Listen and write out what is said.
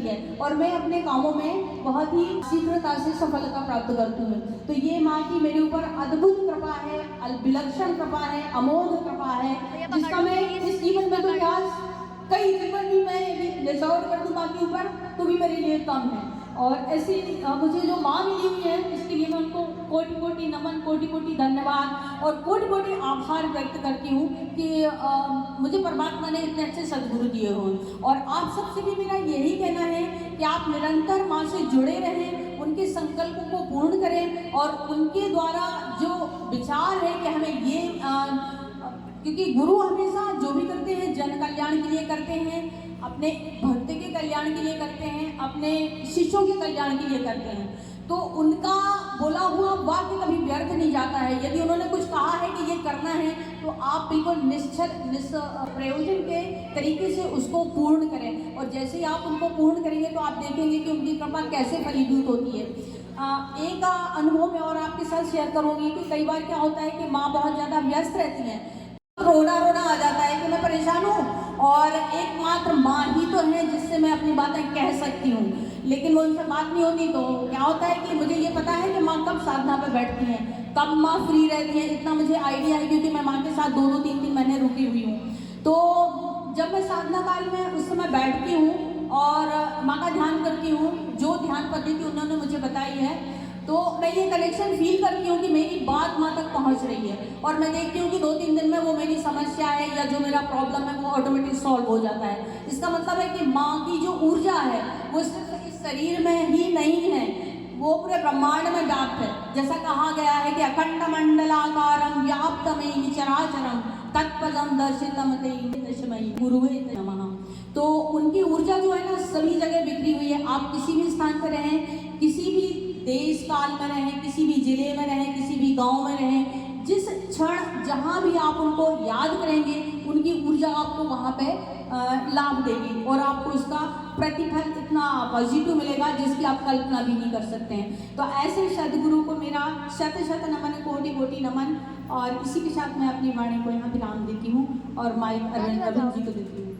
है और मैं अपने कामों में बहुत ही शीघ्रता से सफलता प्राप्त करती हूँ। तो ये माँ की मेरे ऊपर अद्भुत कृपा है, विलक्षण कृपा है, अमोघ कृपा है, जिसका मैं इस जीवन में तो क्या कई जीवन भी मैं रिजॉर्ट कर दूँ माँ के ऊपर तो भी मेरे लिए कम है। और ऐसी मुझे जो माँ मिली हुई है इसके लिए मैं उनको कोटि कोटि नमन, कोटि कोटि धन्यवाद और कोटि कोटि आभार व्यक्त करती हूँ कि मुझे परमात्मा ने इतने अच्छे सद्गुरु दिए हों। और आप सबसे भी मेरा यही कहना है कि आप निरंतर माँ से जुड़े रहें, उनके संकल्पों को पूर्ण करें और उनके द्वारा जो विचार है कि हमें ये क्योंकि गुरु हमेशा जो भी करते हैं जन कल्याण के लिए करते हैं, अपने भक्त के कल्याण के लिए करते हैं, अपने शिष्यों के कल्याण के लिए करते हैं। तो उनका बोला हुआ वाक्य कभी व्यर्थ नहीं जाता है। यदि उन्होंने कुछ कहा है कि ये करना है तो आप बिल्कुल निश्चल प्रयोजन के तरीके से उसको पूर्ण करें। और जैसे ही आप उनको पूर्ण करेंगे तो आप देखेंगे कि उनकी कृपा कैसे फलीभूत होती है। एक अनुभव मैं और आपके साथ शेयर करूँगी कि कई बार क्या होता है कि माँ बहुत ज़्यादा व्यस्त रहती हैं, रोना आ जाता है कि मैं परेशान हूँ और एकमात्र माँ ही तो है जिससे मैं अपनी बातें कह सकती हूँ, लेकिन वो उनसे बात नहीं होती। तो क्या होता है कि मुझे ये पता है कि माँ कब साधना पे बैठती हैं, कब माँ फ्री रहती है, इतना मुझे आइडिया है क्योंकि मैं माँ के साथ 2-3 महीने रुकी हुई हूँ। तो जब मैं साधना काल में उस समय बैठती हूँ और माँ का ध्यान करती हूँ, जो ध्यान पद्धति उन्होंने मुझे बताई है, तो मैं ये कनेक्शन फील करती हूँ कि मेरी बात माँ तक पहुँच रही है और मैं देखती हूँ कि 2-3 दिन में वो मेरी समस्या है या जो मेरा प्रॉब्लम है वो ऑटोमेटिक सॉल्व हो जाता है। इसका मतलब है कि माँ की जो ऊर्जा है वो सिर्फ इस शरीर में ही नहीं है, वो पूरे ब्रह्मांड में व्याप्त है। जैसा कहा गया है कि अखंड मंडलाकारं व्याप्तमेव चराचरं तत्पदं दर्शितम तस्मै गुरुवे नमः। तो उनकी ऊर्जा जो है ना सभी जगह बिखरी हुई है। आप किसी भी स्थान पर रहें, किसी भी देश काल में रहें, किसी भी जिले में रहें, किसी भी गांव में रहें, जिस क्षण जहां भी आप उनको याद करेंगे उनकी ऊर्जा आपको वहां पे लाभ देगी और आपको उसका प्रतिफल इतना पॉजिटिव मिलेगा जिसकी आप कल्पना भी नहीं कर सकते हैं। तो ऐसे सदगुरु को मेरा शत नमन, कोटि कोटि नमन। और इसी के साथ मैं अपनी वाणी को यहाँ विराम देती हूँ और माइक अरविंद जी को देती हूँ।